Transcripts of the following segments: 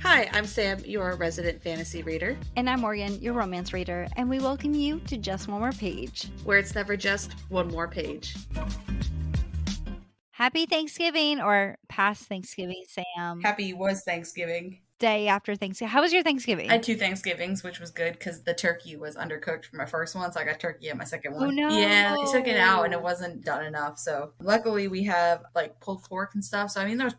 Hi, I'm Sam, your resident fantasy reader, And I'm Morgan, your romance reader, and we welcome you to Just One More Page. where it's never just one more page. Happy Thanksgiving, or past Thanksgiving, Sam. Happy was Thanksgiving. Day after Thanksgiving. How was your Thanksgiving? I had 2 Thanksgivings, which was good because the turkey was undercooked for my first one, so I got turkey at my second one. Oh, no. Yeah, they took it out and it wasn't done enough. So luckily we have like pulled pork and stuff. So I mean there was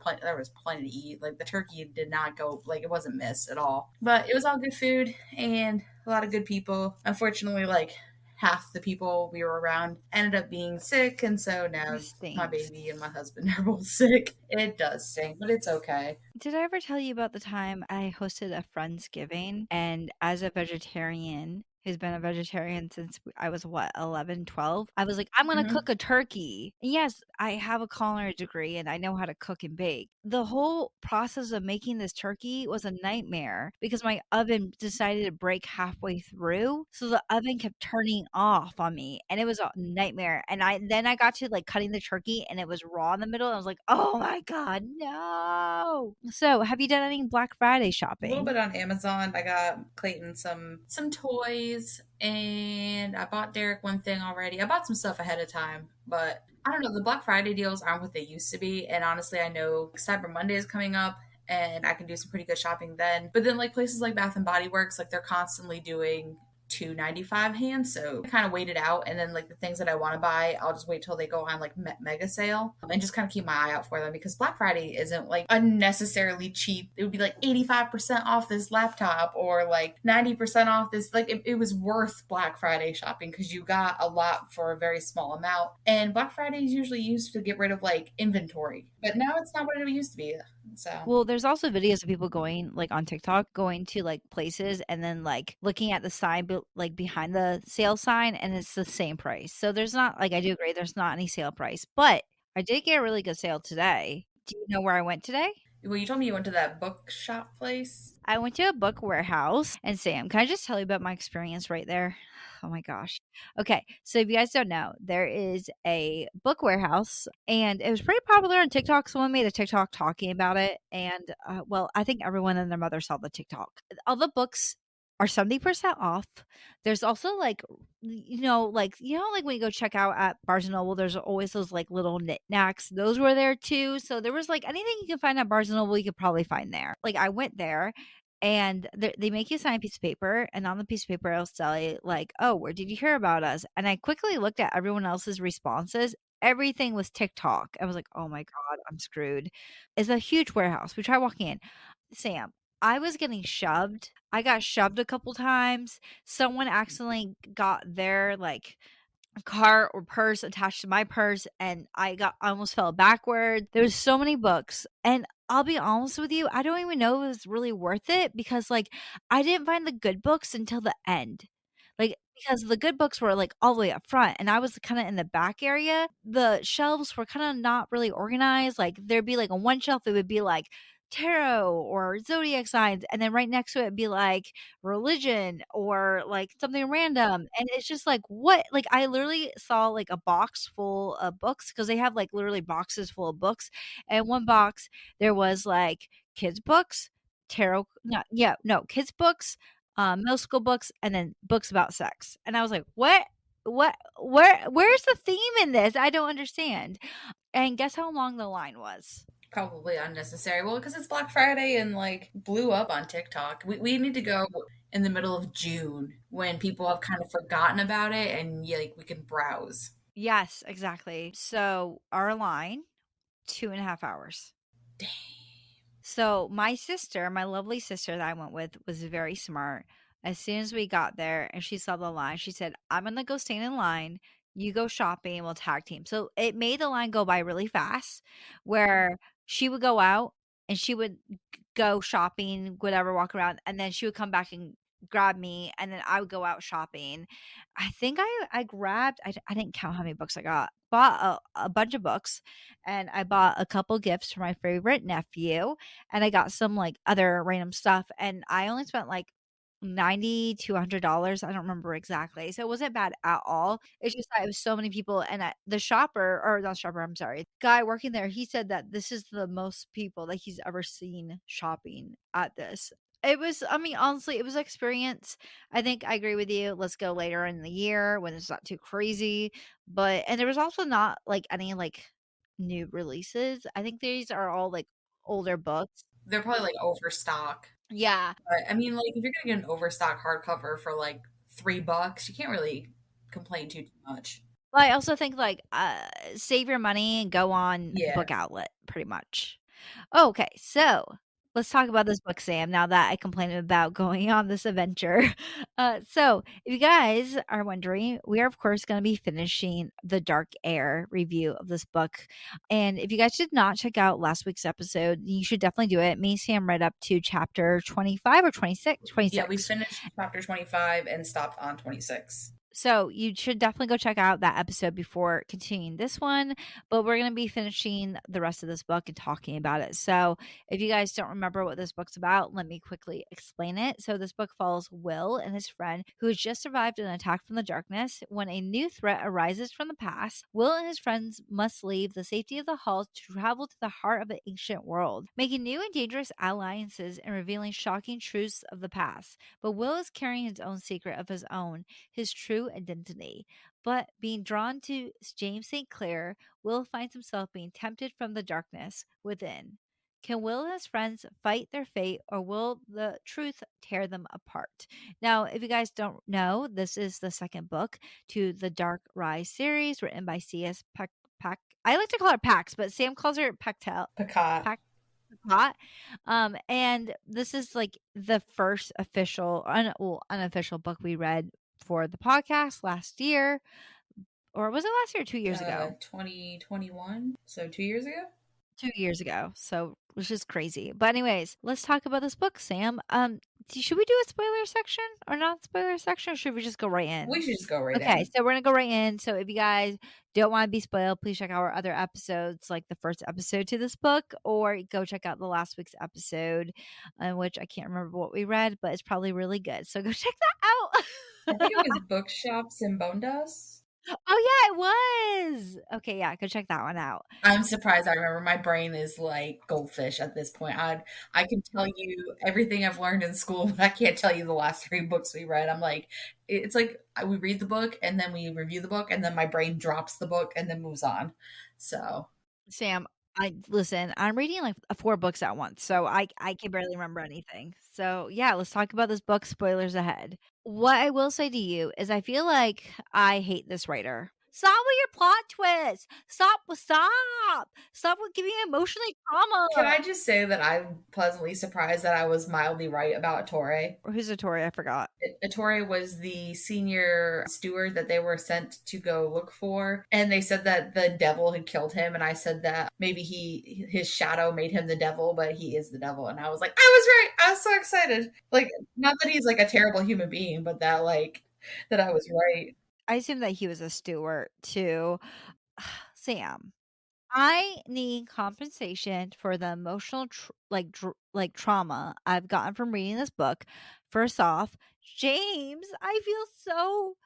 plenty to eat. Like the turkey did not go like it wasn't missed at all. But it was all good food and a lot of good people. Unfortunately, like half the people we were around ended up being sick, and so now my baby and my husband are both sick. It does stink, but it's okay. Did I ever tell you about the time I hosted a Friendsgiving, and as a vegetarian who's been a vegetarian since I was 11, 12, I was like, I'm going to cook a turkey. And yes, I have a culinary degree and I know how to cook and bake. The whole process of making this turkey was a nightmare because my oven decided to break halfway through. So the oven kept turning off on me and it was a nightmare. And I got to like cutting the turkey and it was raw in the middle. And I was like, oh my God, no. So have you done any Black Friday shopping? A little bit on Amazon. I got Clayton some toys, and I bought Derek one thing already. I bought some stuff ahead of time, but I don't know. The Black Friday deals aren't what they used to be, and honestly, I know Cyber Monday is coming up, and I can do some pretty good shopping then. But then, like places like Bath and Body Works, like they're constantly doing $2.95 hands, so I kind of wait it out, and then like the things that I want to buy, I'll just wait till they go on like mega sale and just kind of keep my eye out for them, because Black Friday isn't like unnecessarily cheap. It would be like 85% off this laptop or like 90% off this. Like it was worth Black Friday shopping because you got a lot for a very small amount, and Black Friday is usually used to get rid of like inventory, but now it's not what it used to be. So well, there's also videos of people going like on TikTok, going to like places and then like looking at the sign, like behind the sale sign, and it's the same price. So there's not, like, I do agree, there's not any sale price, but I did get a really good sale today. Do you know where I went today? Well, you told me you went to that bookshop place. I went to a book warehouse. And Sam, can I just tell you about my experience right there? Oh my gosh. Okay. So if you guys don't know, there is a book warehouse and it was pretty popular on TikTok. Someone made a TikTok talking about it. And well, I think everyone and their mother saw the TikTok. All the books are 70% off. There's also like like when you go check out at Barnes and Noble, there's always those like little knickknacks. Those were there too. So there was like anything you can find at Barnes and Noble, you could probably find there. Like I went there and they make you sign a piece of paper, and on the piece of paper it'll say like, oh, where did you hear about us? And I quickly looked at everyone else's responses. Everything was TikTok. I was like, oh my God, I'm screwed. It's a huge warehouse. We tried walking in. Sam, I was getting shoved. I got shoved a couple times. Someone accidentally got their like car or purse attached to my purse, and I almost fell backward. There's so many books, and I'll be honest with you, I don't even know if it was really worth it because like I didn't find the good books until the end. Like, because the good books were like all the way up front and I was kind of in the back area. The shelves were kind of not really organized. Like there'd be like on one shelf, it would be like tarot or zodiac signs. And then right next to it would be like religion or like something random. And it's just like, what? Like I literally saw like a box full of books because they have like literally boxes full of books. And one box, there was like kids books, tarot, kids books, middle school books, and then books about sex. And I was like, where's the theme in this? I don't understand. And guess how long the line was? Probably unnecessary. Well, because it's Black Friday and like blew up on TikTok. We need to go in the middle of June when people have kind of forgotten about it and like we can browse. Yes, exactly. So our line, 2.5 hours. Dang. So my sister, my lovely sister that I went with, was very smart. As soon as we got there and she saw the line, she said, I'm going to go stand in line. You go shopping and we'll tag team. So it made the line go by really fast where she would go out and she would go shopping, whatever, walk around. And then she would come back and grab me. And then I would go out shopping. I think I grabbed, I didn't count how many books I got. Bought a bunch of books, and I bought a couple gifts for my favorite nephew, and I got some like other random stuff, and I only spent like $90 to $100. I don't remember exactly. So it wasn't bad at all. It's just that it was so many people. And the shopper, or not shopper, I'm sorry, guy working there, he said that this is the most people that he's ever seen shopping at this. It was, I mean, honestly, it was an experience. I think I agree with you. Let's go later in the year when it's not too crazy. And there was also not like any like new releases. I think these are all like older books. They're probably like overstock. Yeah. But I mean, like if you're gonna get an overstock hardcover for like $3, you can't really complain too much. Well, I also think like save your money and go on Yeah. Book Outlet pretty much. Okay, so let's talk about this book, Sam, now that I complained about going on this adventure. So if you guys are wondering, we are, of course, going to be finishing the Dark Heir review of this book. And if you guys did not check out last week's episode, you should definitely do it. Me and Sam read up to chapter 25 or 26? Yeah, we 26. finished chapter 25 and stopped on 26. So you should definitely go check out that episode before continuing this one. But we're going to be finishing the rest of this book and talking about it. So if you guys don't remember what this book's about, let me quickly explain it. So this book follows Will and his friend who has just survived an attack from the darkness. When a new threat arises from the past, Will and his friends must leave the safety of the halls to travel to the heart of the ancient world, making new and dangerous alliances and revealing shocking truths of the past. But Will is carrying his own secret of his own, his true identity. But being drawn to James St. Clair, Will finds himself being tempted from the darkness within. Can Will and his friends fight their fate, or will the truth tear them apart? Now, if you guys don't know, this is the second book to the Dark Rise series, written by C.S. Pact. I like to call her Pax, but Sam calls her Pactel. Picot. Hot. And this is like the first official, unofficial book we read for the podcast last year. Or was it last year or 2 years ago? 2021. So 2 years ago? 2 years ago. So, which is crazy. But anyways, let's talk about this book, Sam. Should we do a spoiler section or not spoiler section, or should we just go right in? We should just go right in. Okay, so we're gonna go right in. So if you guys don't want to be spoiled, please check out our other episodes, like the first episode to this book, or go check out the last week's episode, in which I can't remember what we read, but it's probably really good. So go check that out. I think it was Bookshops and Bone Dust. Oh yeah, it was. Okay, yeah, go check that one out. I'm surprised I remember. My brain is like goldfish at this point. I can tell you everything I've learned in school, but I can't tell you the last 3 books we read. I'm like, it's like we read the book and then we review the book, and then my brain drops the book and then moves on. So Sam, I'm reading like 4 books at once, so I can barely remember anything. So yeah, let's talk about this book. Spoilers ahead. What I will say to you is I feel like I hate this writer. Stop with your plot twist. Stop with giving emotionally trauma. can I just say that I'm pleasantly surprised that I was mildly right about Ettore? Who's Tori? I forgot. Ettore was the senior steward that they were sent to go look for, and they said that the devil had killed him, and I said that maybe his shadow made him the devil, but he is the devil, and I was like, I was right. I was so excited. Like, not that he's like a terrible human being, but that I was right. I assume that he was a steward too. Sam, I need compensation for the emotional trauma I've gotten from reading this book. First off, James, I feel so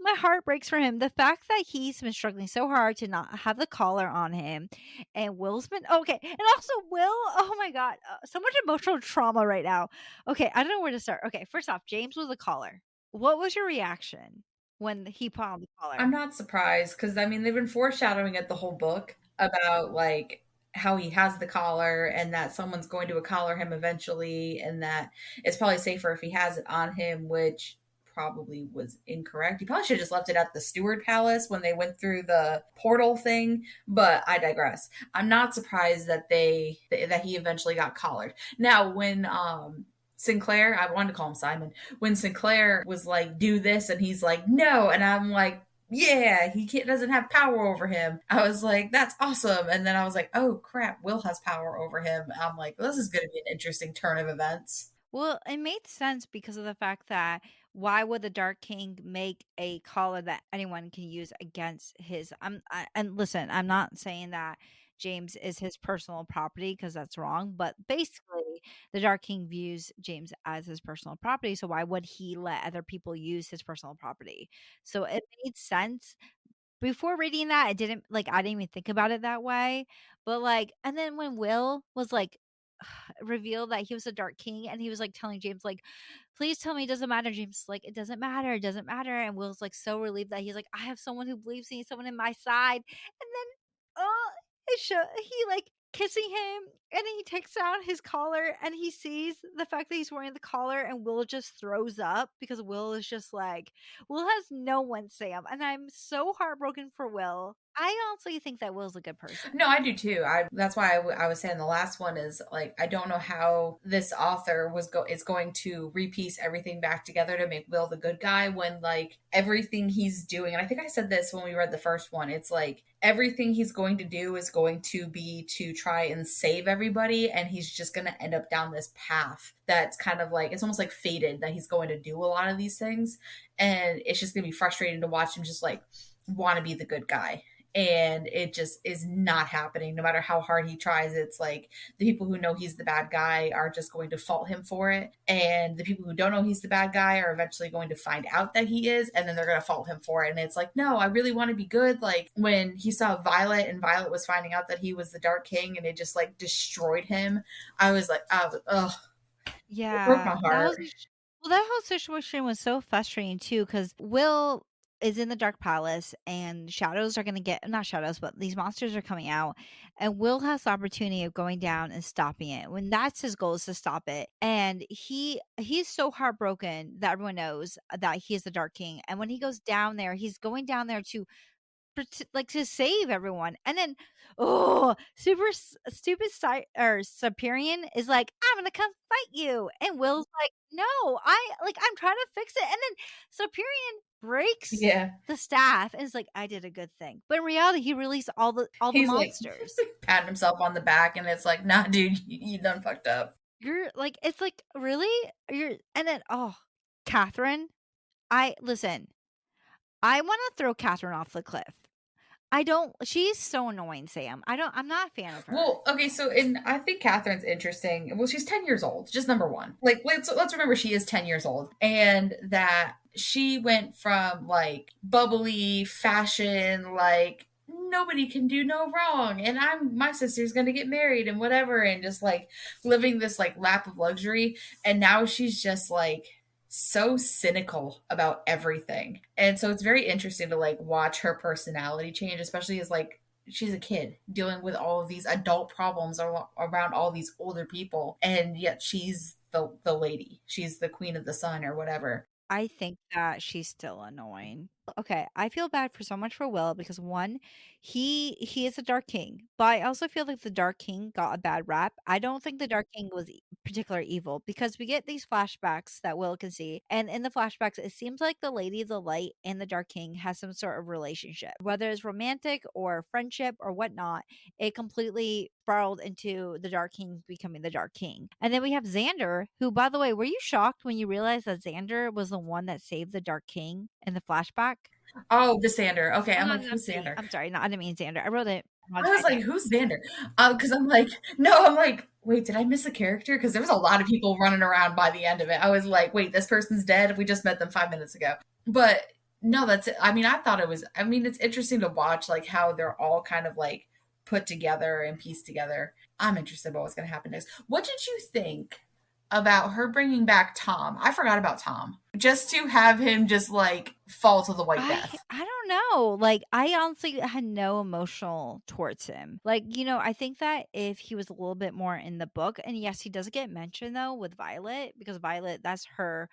my heart breaks for him. The fact that he's been struggling so hard to not have the collar on him, and Will's been okay, and also Will. Oh my god, so much emotional trauma right now. Okay, I don't know where to start. Okay, first off, James was the collar. What was your reaction when he put on the collar? I'm not surprised because I mean they've been foreshadowing it the whole book about like how he has the collar and that someone's going to collar him eventually, and that it's probably safer if he has it on him, which probably was incorrect. He probably should have just left it at the Steward Palace when they went through the portal thing, but I digress. I'm not surprised that that he eventually got collared. Now, when Sinclair, I wanted to call him Simon, when Sinclair was like, do this, and he's like, no, and I'm like, yeah, doesn't have power over him. I was like, that's awesome. And then I was like, oh crap, Will has power over him. I'm like, this is going to be an interesting turn of events. Well, it made sense because of the fact that why would the Dark King make a collar that anyone can use against his? And listen, I'm not saying that James is his personal property because that's wrong. But basically, the Dark King views James as his personal property. So why would he let other people use his personal property? So it made sense. Before reading that, I didn't even think about it that way. But like, and then when Will was like, revealed that he was a Dark King, and he was like telling James, like, please tell me it doesn't matter. James like, it doesn't matter, it doesn't matter. And Will's like so relieved that he's like, I have someone who believes me, someone in my side. And then he like kissing him, and then he takes down his collar, and he sees the fact that he's wearing the collar, and Will just throws up because Will is just like, Will has no one, Sam, and I'm so heartbroken for Will. I honestly think that Will's a good person. No, I do too. That's why I was saying the last one is like I don't know how this author is going to repiece everything back together to make Will the good guy when like everything he's doing, and I think I said this when we read the first one, it's like everything he's going to do is going to be to try and save everybody, and he's just going to end up down this path that's kind of like, it's almost like fated that he's going to do a lot of these things, and it's just going to be frustrating to watch him just like want to be the good guy, and it just is not happening no matter how hard he tries. It's like the people who know he's the bad guy are just going to fault him for it, and the people who don't know he's the bad guy are eventually going to find out that he is, and then they're going to fault him for it. And it's like, no, I really want to be good. Like when he saw Violet and Violet was finding out that he was the Dark King, and it just like destroyed him, I was like, oh, it broke my Yeah, heart. that whole situation was so frustrating too, because Will is in the Dark Palace, and shadows are gonna get, not shadows, but these monsters are coming out, and Will has the opportunity of going down and stopping it. When that's his goal, is to stop it, and he's so heartbroken that everyone knows that he is the Dark King, and when he goes down there, he's going down there to like to save everyone. And then stupid or Superior is like, I'm gonna come fight you, and Will's like, no, I'm trying to fix it. And then Superior breaks Yeah, the staff and is like, I did a good thing, but in reality he released all the he's like monsters. patting himself on the back, and it's like, nah, dude, you done fucked up. You're like, it's like, really, you're, and then Catherine, I listen, I want to throw Catherine off the cliff. I don't, she's so annoying, Sam. I'm not a fan of her. Well, okay, so and I think Catherine's interesting. Well, she's 10 years old, just number one. Like let's remember she is 10 years old, and that she went from like bubbly fashion, like nobody can do no wrong, and my sister's gonna get married and whatever, and just like living this like lap of luxury, and now she's just like so cynical about everything. And so it's very interesting to like watch her personality change, especially as like she's a kid dealing with all of these adult problems around all these older people, and yet she's the lady. She's the queen of the sun or whatever. I think that she's still annoying. Okay, I feel bad for so much for Will because one, he is a Dark King, but I also feel like the Dark King got a bad rap. I don't think the Dark King was particularly evil because we get these flashbacks that Will can see, and in the flashbacks, it seems like the Lady of the Light and the Dark King has some sort of relationship, whether it's romantic or friendship or whatnot. It completely spiraled into the Dark King becoming the Dark King. And then we have Xander, who, by the way, were you shocked when you realized that Xander was the one that saved the Dark King in the flashback? Oh, the Xander. Okay, Oh, I'm no, like, no, who's Xander? I'm sorry. No, I didn't mean Xander. I wrote it wrong. I was like, who's Xander? Because I'm like, no, I'm like, wait, did I miss a character? Because there was a lot of people running around by the end of it. I was like, wait, this person's dead. We just met them 5 minutes ago. But no, that's it. I mean, I thought it was, I mean, it's interesting to watch like how they're all kind of like put together and pieced together. I'm interested about what's going to happen next. What did you think about her bringing back Tom? I forgot about Tom. Just to have him just like fall to the white death. I don't know. Like, I honestly had no emotional towards him. Like, I think that if he was a little bit more in the book, and yes, he does get mentioned though with Violet, because Violet, that's her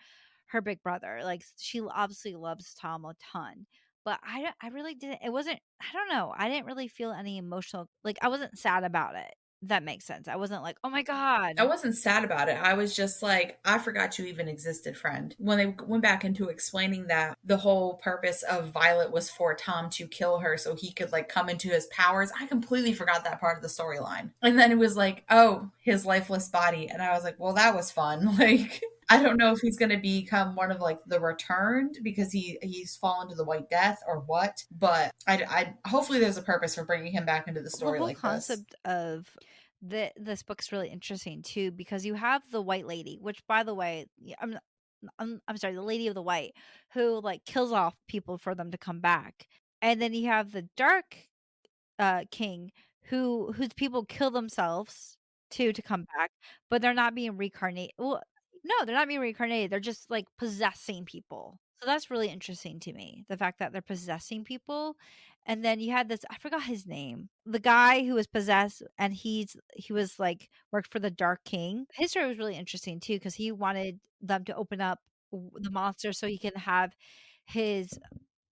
big brother. Like, she obviously loves Tom a ton. But I really didn't. It wasn't. I don't know. I didn't really feel any emotional. Like, I wasn't sad about it. If that makes sense. I wasn't like, oh my god. I wasn't sad about it. I was just like, I forgot you even existed, friend. When they went back into explaining that the whole purpose of Violet was for Tom to kill her so he could like come into his powers, I completely forgot that part of the storyline. And then it was like, oh, his lifeless body. And I was like, well, that was fun. Like, I don't know if he's going to become one of like the returned because he's fallen to the White Death or what. But I hopefully there's a purpose for bringing him back into the The story whole like this. concept of this book's really interesting too because you have the white lady, which by the way, I'm sorry, the lady of the white who like kills off people for them to come back. And then you have the dark king whose people kill themselves too to come back, but they're not being reincarnated. Well, no, they're not being reincarnated. They're just like possessing people. So that's really interesting to me. The fact that they're possessing people. And then you had this, I forgot his name. The guy who was possessed and he was like worked for the Dark King. His story was really interesting too because he wanted them to open up the monster so he can have his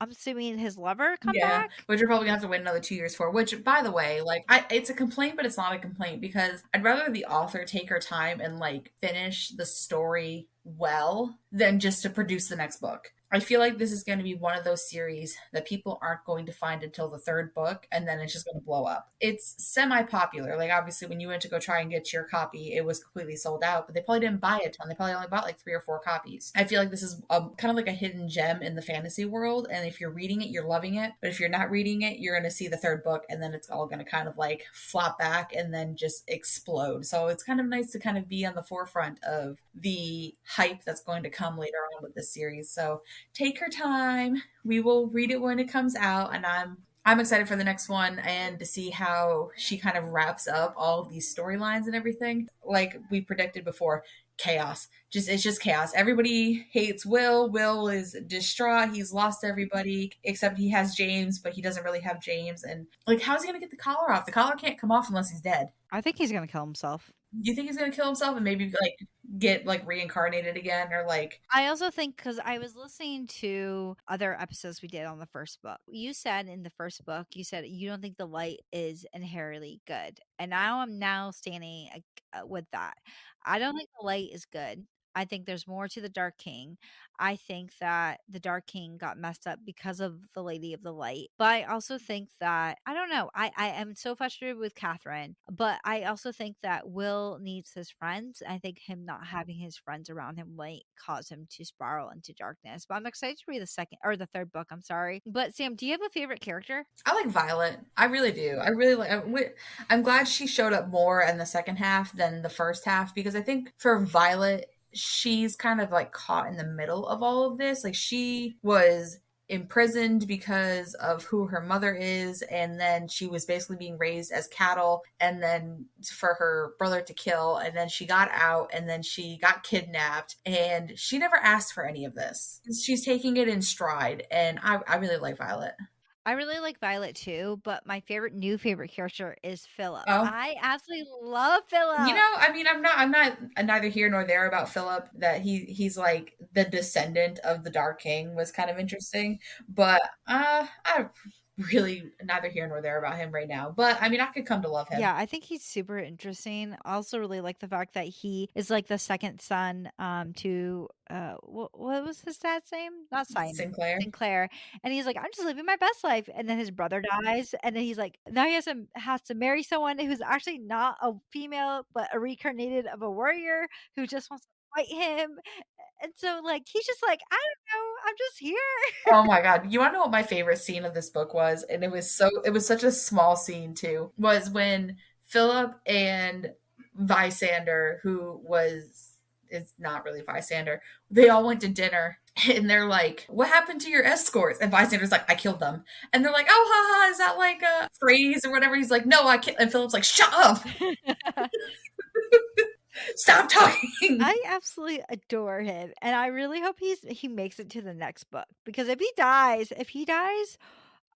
I'm assuming his lover come Yeah, back. which we're probably gonna have to wait another 2 years for. Which, by the way, like, it's a complaint, but it's not a complaint because I'd rather the author take her time and like finish the story well than just to produce the next book. I feel like this is going to be one of those series that people aren't going to find until the third book, and then it's just going to blow up. It's semi-popular. Like, obviously, when you went to go try and get your copy, it was completely sold out, but they probably didn't buy a ton. They probably only bought like 3 or 4 copies. I feel like this is kind of like a hidden gem in the fantasy world, and if you're reading it, you're loving it. But if you're not reading it, you're going to see the third book, and then it's all going to kind of like flop back and then just explode. So it's kind of nice to kind of be on the forefront of the hype that's going to come later on with this series. So take her time. We will read it when it comes out, and I'm excited for the next one and to see how she kind of wraps up all of these storylines and everything. Like we predicted before, chaos. It's just chaos. Everybody hates Will. Will is distraught. He's lost everybody except he has James, but he doesn't really have James. And like, how's he gonna get the collar off? The collar can't come off unless he's dead. I think he's gonna kill himself. Do you think he's gonna kill himself and maybe like get like reincarnated again or like I also think because I was listening to other episodes we did on the first book. You said in the first book, you said you don't think the light is inherently good, and now I'm now standing with that. I don't think the light is good. I think there's more to the Dark King. I think that the Dark King got messed up because of the Lady of the Light. But I also think that I don't know. I am so frustrated with Catherine, but I also think that Will needs his friends. I think him not having his friends around him might cause him to spiral into darkness. But I'm excited to read the second or the third book. I'm sorry. But Sam, do you have a favorite character? I like Violet. I really do. I really like. I'm glad she showed up more in the second half than the first half because I think for Violet, she's kind of like caught in the middle of all of this. Like she was imprisoned because of who her mother is, and then she was basically being raised as cattle, and then for her brother to kill, and then she got out, and then she got kidnapped, and she never asked for any of this. She's taking it in stride, and I really like Violet. I really like Violet too, but my new favorite character is Philip. Oh, I absolutely love Philip. I mean, I'm not neither here nor there about Philip. That he's like the descendant of the Dark King was kind of interesting, but I really neither here nor there about him right now. But I mean, I could come to love him. Yeah, I think he's super interesting. I also really like the fact that he is like the second son to what was his dad's name? Not Simon. Sinclair. Sinclair. And he's like, I'm just living my best life. And then his brother dies. And then he's like, now he has to marry someone who's actually not a female, but a reincarnated of a warrior who just wants to fight him. And so like he's just like, I don't know, I'm just here. Oh my god. You wanna know what my favorite scene of this book was? And it was such a small scene too, was when Philip and Vysander, who was is not really Vysander, they all went to dinner and they're like, what happened to your escorts? And Vysander's like, I killed them. And they're like, oh haha, is that like a phrase or whatever? He's like, no, I can't. And Philip's like, shut up. Stop talking. I absolutely adore him, and I really hope he makes it to the next book because if he dies,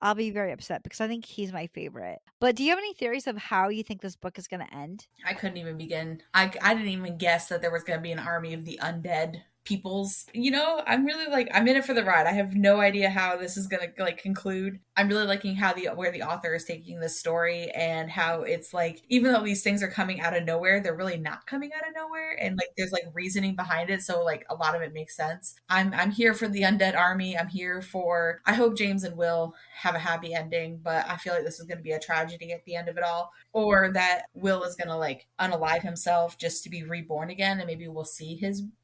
I'll be very upset because I think he's my favorite. But do you have any theories of how you think this book is going to end? I couldn't even begin. I didn't even guess that there was going to be an army of the undead peoples. I'm really like I'm in it for the ride. I have no idea how this is going to like conclude. I'm really liking how where the author is taking this story and how it's like even though these things are coming out of nowhere, they're really not coming out of nowhere and like there's like reasoning behind it, so like a lot of it makes sense. I'm here for the undead army. I hope James and Will have a happy ending, but I feel like this is going to be a tragedy at the end of it all. or that Will is gonna like unalive himself just to be reborn again, and maybe we'll see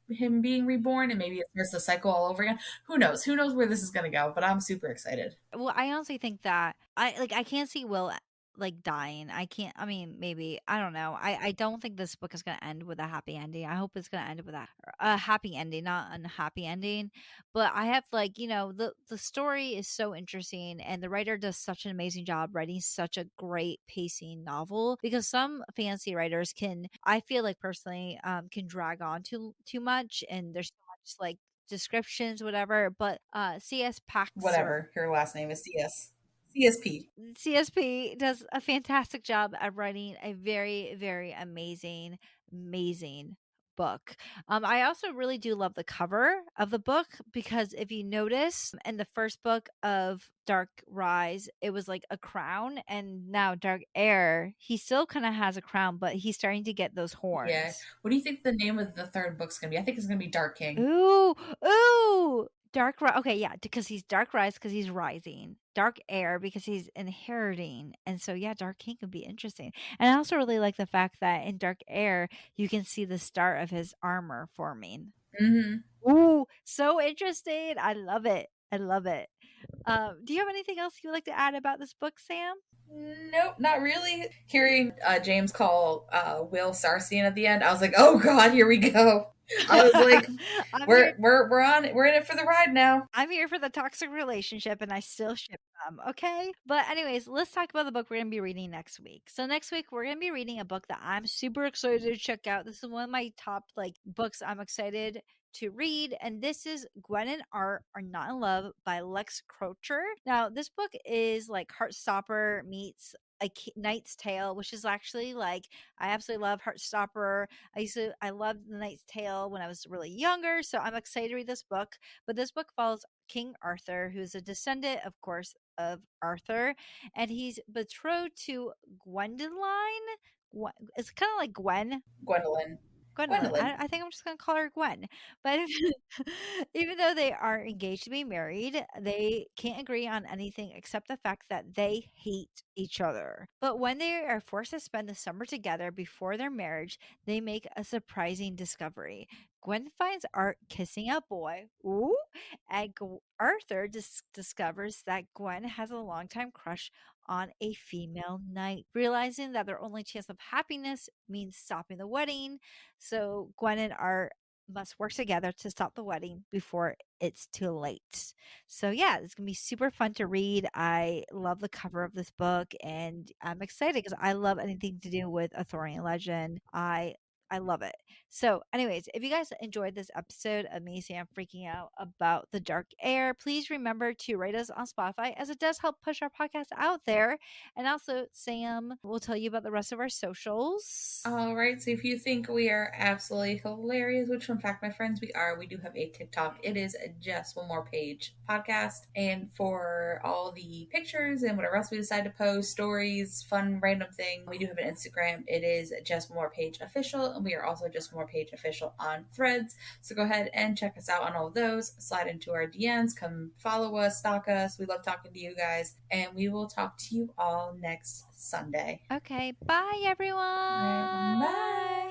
him being reborn, and maybe it starts the cycle all over again. Who knows? Who knows where this is gonna go? But I'm super excited. Well, I honestly think that I can't see Will like dying. I can't. I mean, maybe I don't know. I don't think this book is gonna end with a happy ending. I hope it's gonna end with a happy ending, not unhappy ending. But I have like the story is so interesting, and the writer does such an amazing job writing such a great pacing novel. Because some fantasy writers can, I feel like personally, can drag on too much, and there's so much like descriptions, whatever. But C.S. Pact or Whatever. Her last name is CS. CSP. CSP does a fantastic job at writing a very, very amazing book. I also really do love the cover of the book because if you notice in the first book of Dark Rise, it was like a crown, and now Dark Heir, he still kind of has a crown, but he's starting to get those Yeah. horns. What do you think the name of the third book's gonna be? I think it's gonna be Dark King. Ooh, ooh. Dark Rise. Okay, yeah, because he's Dark Rise because he's rising. Dark Heir because he's inheriting. And so, yeah, Dark King could be interesting. And I also really like the fact that in Dark Heir, you can see the start of his armor forming. Mm-hmm. Ooh, so interesting. I love it. I love it. Do you have anything else you would like to add about this book, Sam? Nope, not really. Hearing James call Will Sarsian at the end, I was like, "Oh God, here we go." I was like, I'm here we're in it for the ride now." I'm here for the toxic relationship and I still ship them, okay? But anyways, let's talk about the book we're going to be reading next week. So next week we're going to be reading a book that I'm super excited to check out. This is one of my top like books I'm excited to read, and this is Gwen and Art Are Not in Love by Lex Crocher. Now, this book is like Heartstopper meets a Knight's Tale, which is actually like I absolutely love Heartstopper. I loved The Knight's Tale when I was really younger, so I'm excited to read this book. But this book follows King Arthur, who is a descendant, of course, of Arthur, and he's betrothed to Gwendoline. It's kind of like Gwen, Gwendolyn. Gwendolyn. Gwendolyn. I think I'm just gonna call her Gwen. But even though they are engaged to be married, they can't agree on anything except the fact that they hate each other. But when they are forced to spend the summer together before their marriage, they make a surprising discovery. Gwen finds Art kissing a boy. Ooh, and Arthur discovers that Gwen has a longtime crush on a female knight. Realizing that their only chance of happiness means stopping the wedding, so Gwen and Art must work together to stop the wedding before it's too late. So yeah, it's gonna be super fun to read. I love the cover of this book, and I'm excited because I love anything to do with Arthurian legend. I love it. So, anyways, if you guys enjoyed this episode of me, Sam, freaking out about the Dark Heir, please remember to rate us on Spotify as it does help push our podcast out there. And also, Sam will tell you about the rest of our socials. All right, so if you think we are absolutely hilarious, which in fact, my friends, we are, we do have a TikTok. It is Just One More Page podcast. And for all the pictures and whatever else we decide to post, stories, fun, random thing, we do have an Instagram. It is Just One More Page Official. And we are also Just One More Page Official on Threads. So go ahead and check us out on all of those. Slide into our DMs. Come follow us, stalk us. We love talking to you guys. And we will talk to you all next Sunday. Okay, bye everyone. All right, bye.